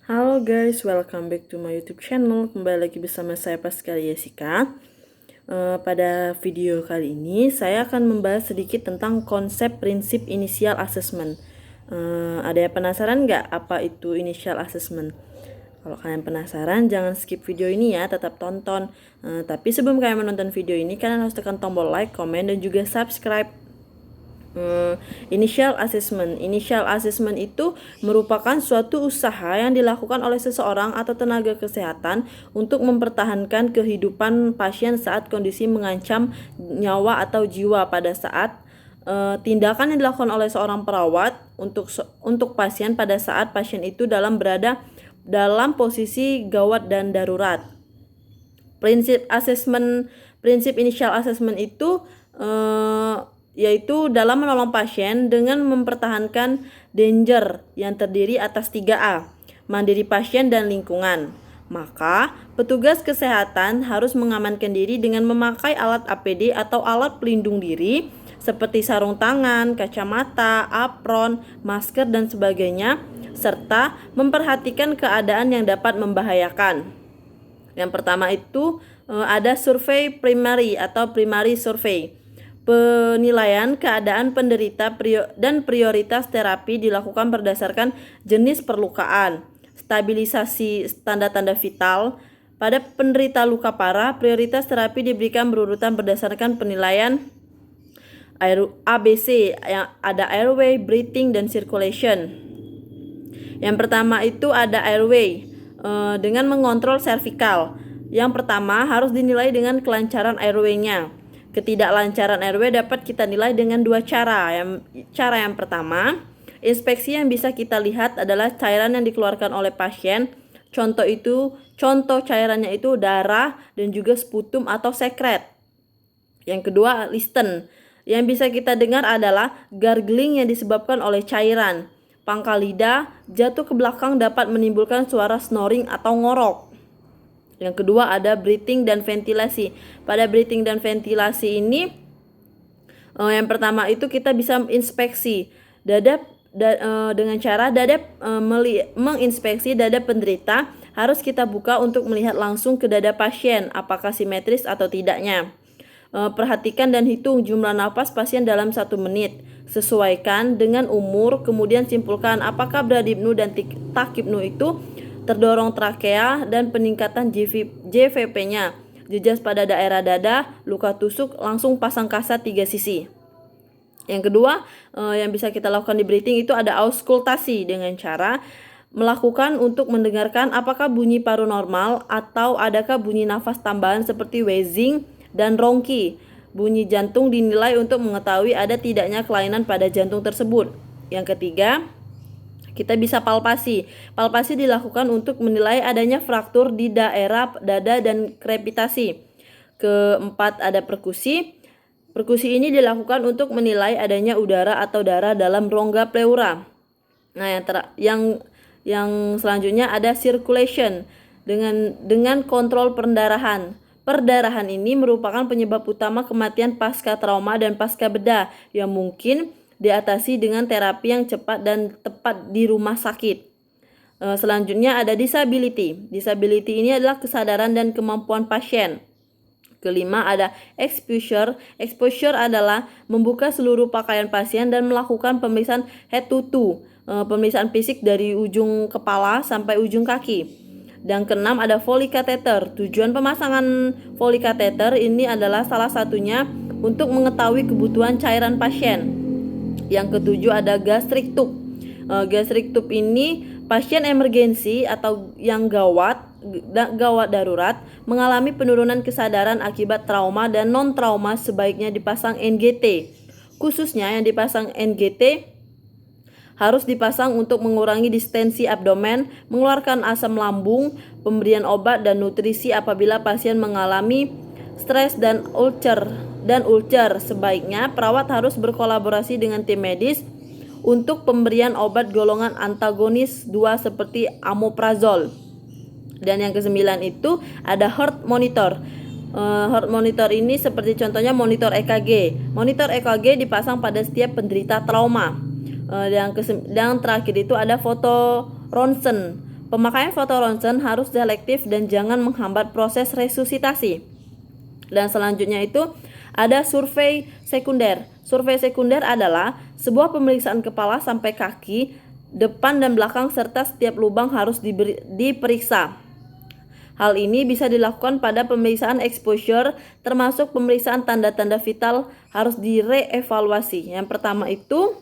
Halo guys, welcome back to my YouTube channel. Kembali lagi bersama saya Pascal Jessica. Pada video kali ini saya akan membahas sedikit tentang konsep prinsip initial assessment. Ada yang penasaran nggak apa itu initial assessment? Kalau kalian penasaran, jangan skip video ini ya, tetap tonton. Tapi sebelum kalian menonton video ini, kalian harus tekan tombol like, komen, dan juga subscribe. Initial assessment itu merupakan suatu usaha yang dilakukan oleh seseorang atau tenaga kesehatan untuk mempertahankan kehidupan pasien saat kondisi mengancam nyawa atau jiwa. Pada saat tindakan yang dilakukan oleh seorang perawat untuk pasien pada saat pasien itu berada dalam posisi gawat dan darurat. Prinsip initial assessment itu yaitu dalam menolong pasien dengan mempertahankan danger yang terdiri atas 3A, mandiri pasien dan lingkungan. Maka, petugas kesehatan harus mengamankan diri dengan memakai alat APD atau alat pelindung diri seperti sarung tangan, kacamata, apron, masker, dan sebagainya, serta memperhatikan keadaan yang dapat membahayakan. Yang pertama itu ada survei primary atau primary survey. Penilaian keadaan penderita dan prioritas terapi dilakukan berdasarkan jenis perlukaan, stabilisasi tanda-tanda vital. Pada penderita luka parah, prioritas terapi diberikan berurutan berdasarkan penilaian ABC, yang ada airway, breathing, dan circulation. Yang pertama itu ada airway dengan mengontrol servikal. Yang pertama harus dinilai dengan kelancaran airway-nya. Ketidaklancaran airway dapat kita nilai dengan dua cara. Cara yang pertama, inspeksi yang bisa kita lihat adalah cairan yang dikeluarkan oleh pasien. Contoh cairannya itu darah dan juga sputum atau sekret. Yang kedua, listen. Yang bisa kita dengar adalah gargling yang disebabkan oleh cairan. Pangkal lidah jatuh ke belakang dapat menimbulkan suara snoring atau ngorok. Yang kedua ada breathing dan ventilasi. Pada breathing dan ventilasi ini yang pertama itu kita bisa inspeksi dengan cara menginspeksi dada penderita. Harus kita buka untuk melihat langsung ke dada pasien apakah simetris atau tidaknya. Perhatikan dan hitung jumlah napas pasien dalam 1 menit. Sesuaikan dengan umur, kemudian simpulkan apakah bradipnu dan takipnu itu terdorong trakea dan peningkatan JVP-nya. Jejas pada daerah dada, luka tusuk, langsung pasang kasat 3 sisi. Yang kedua yang bisa kita lakukan di breathing itu ada auskultasi dengan cara melakukan untuk mendengarkan apakah bunyi paru normal atau adakah bunyi nafas tambahan seperti wheezing dan ronki. Bunyi jantung dinilai untuk mengetahui ada tidaknya kelainan pada jantung tersebut. Yang ketiga, kita bisa palpasi. Palpasi dilakukan untuk menilai adanya fraktur di daerah dada dan krepitasi. Keempat ada perkusi. Perkusi ini dilakukan untuk menilai adanya udara atau darah dalam rongga pleura. Nah, yang selanjutnya ada circulation dengan kontrol perdarahan. Perdarahan ini merupakan penyebab utama kematian pasca trauma dan pasca bedah yang mungkin diatasi dengan terapi yang cepat dan tepat di rumah sakit. Selanjutnya ada disability. Disability ini adalah kesadaran dan kemampuan pasien. Kelima ada exposure. Exposure adalah membuka seluruh pakaian pasien dan melakukan pemeriksaan head to toe. Pemeriksaan fisik dari ujung kepala sampai ujung kaki. Dan keenam ada Foley catheter. Tujuan pemasangan Foley catheter ini adalah salah satunya untuk mengetahui kebutuhan cairan pasien. Yang ketujuh ada gastric tube. Gastric tube ini pasien emergensi atau yang gawat darurat mengalami penurunan kesadaran akibat trauma dan non trauma sebaiknya dipasang NGT. Khususnya yang dipasang NGT harus dipasang untuk mengurangi distensi abdomen, mengeluarkan asam lambung, pemberian obat dan nutrisi apabila pasien mengalami stres dan ulcer. Sebaiknya perawat harus berkolaborasi dengan tim medis untuk pemberian obat golongan antagonis 2 seperti omeprazol. Dan yang kesembilan itu ada heart monitor. Heart monitor ini seperti contohnya monitor EKG. Monitor EKG dipasang pada setiap penderita trauma. Yang terakhir itu ada foto ronsen. Pemakaian fotoronsen harus selektif dan jangan menghambat proses resusitasi. Dan selanjutnya itu ada survei sekunder. Survei sekunder adalah sebuah pemeriksaan kepala sampai kaki, depan dan belakang serta setiap lubang harus diperiksa. Hal ini bisa dilakukan pada pemeriksaan exposure, termasuk pemeriksaan tanda-tanda vital harus direevaluasi. Yang pertama itu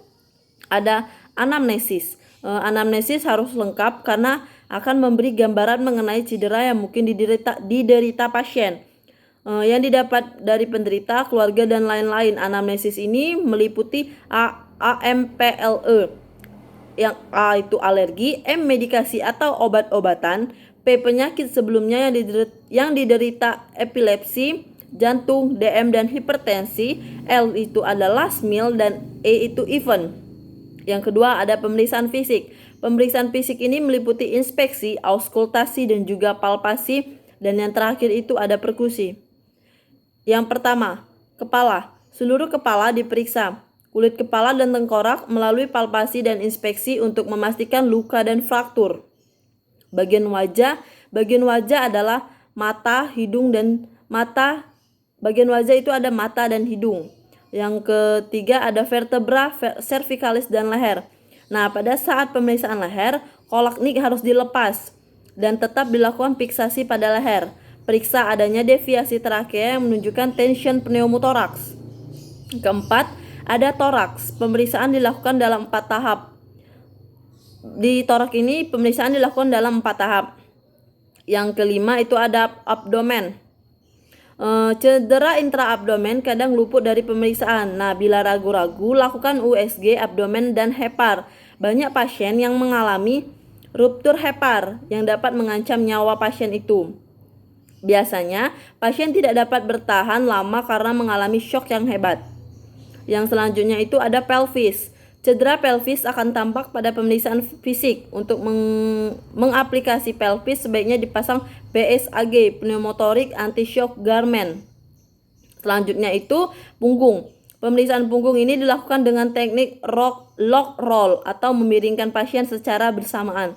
ada anamnesis. Anamnesis harus lengkap karena akan memberi gambaran mengenai cedera yang mungkin diderita pasien, yang didapat dari penderita, keluarga, dan lain-lain. Anamnesis ini meliputi AMPLE, yang A itu alergi, M medikasi atau obat-obatan, P penyakit sebelumnya yang diderita epilepsi, jantung, DM, dan hipertensi, L itu adalah last meal, dan E itu event. Yang kedua ada pemeriksaan fisik. Pemeriksaan fisik ini meliputi inspeksi, auskultasi, dan juga palpasi, dan yang terakhir itu ada perkusi. Yang pertama, kepala. Seluruh kepala diperiksa, kulit kepala dan tengkorak melalui palpasi dan inspeksi untuk memastikan luka dan fraktur. Bagian wajah adalah mata, hidung, dan mata. Bagian wajah itu ada mata dan hidung. Yang ketiga ada vertebra, cervicalis, dan leher. Nah, pada saat pemeriksaan leher, kolaknik harus dilepas dan tetap dilakukan fiksasi pada leher. Periksa adanya deviasi trakea yang menunjukkan tension pneumotoraks. Keempat, ada toraks. Pemeriksaan dilakukan dalam 4 tahap. Di toraks ini pemeriksaan dilakukan dalam 4 tahap. Yang kelima itu ada abdomen. Cedera intraabdomen kadang luput dari pemeriksaan. Nah, bila ragu-ragu, lakukan USG abdomen dan hepar. Banyak pasien yang mengalami ruptur hepar yang dapat mengancam nyawa pasien itu. Biasanya, pasien tidak dapat bertahan lama karena mengalami shock yang hebat. Yang selanjutnya itu ada pelvis. Cedera pelvis akan tampak pada pemeriksaan fisik. Untuk mengaplikasi pelvis sebaiknya dipasang PSAG, pneumotorik anti-shock garment. Selanjutnya itu punggung. Pemeriksaan punggung ini dilakukan dengan teknik lock roll atau memiringkan pasien secara bersamaan.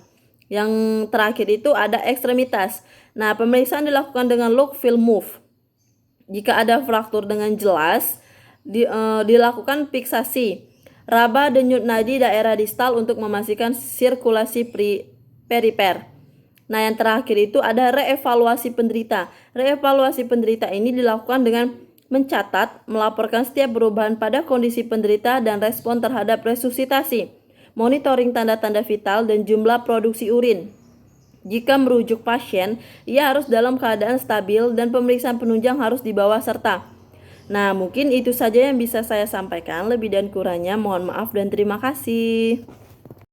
Yang terakhir itu ada ekstremitas. Nah, pemeriksaan dilakukan dengan look, feel, move. Jika ada fraktur dengan jelas, dilakukan fiksasi. Raba denyut nadi daerah distal untuk memastikan sirkulasi perifer. Nah, yang terakhir itu ada reevaluasi penderita. Reevaluasi penderita ini dilakukan dengan mencatat, melaporkan setiap perubahan pada kondisi penderita dan respon terhadap resusitasi, monitoring tanda-tanda vital, dan jumlah produksi urin. Jika merujuk pasien, ia harus dalam keadaan stabil dan pemeriksaan penunjang harus dibawa serta. Nah, mungkin itu saja yang bisa saya sampaikan. Lebih dan kurangnya mohon maaf dan terima kasih.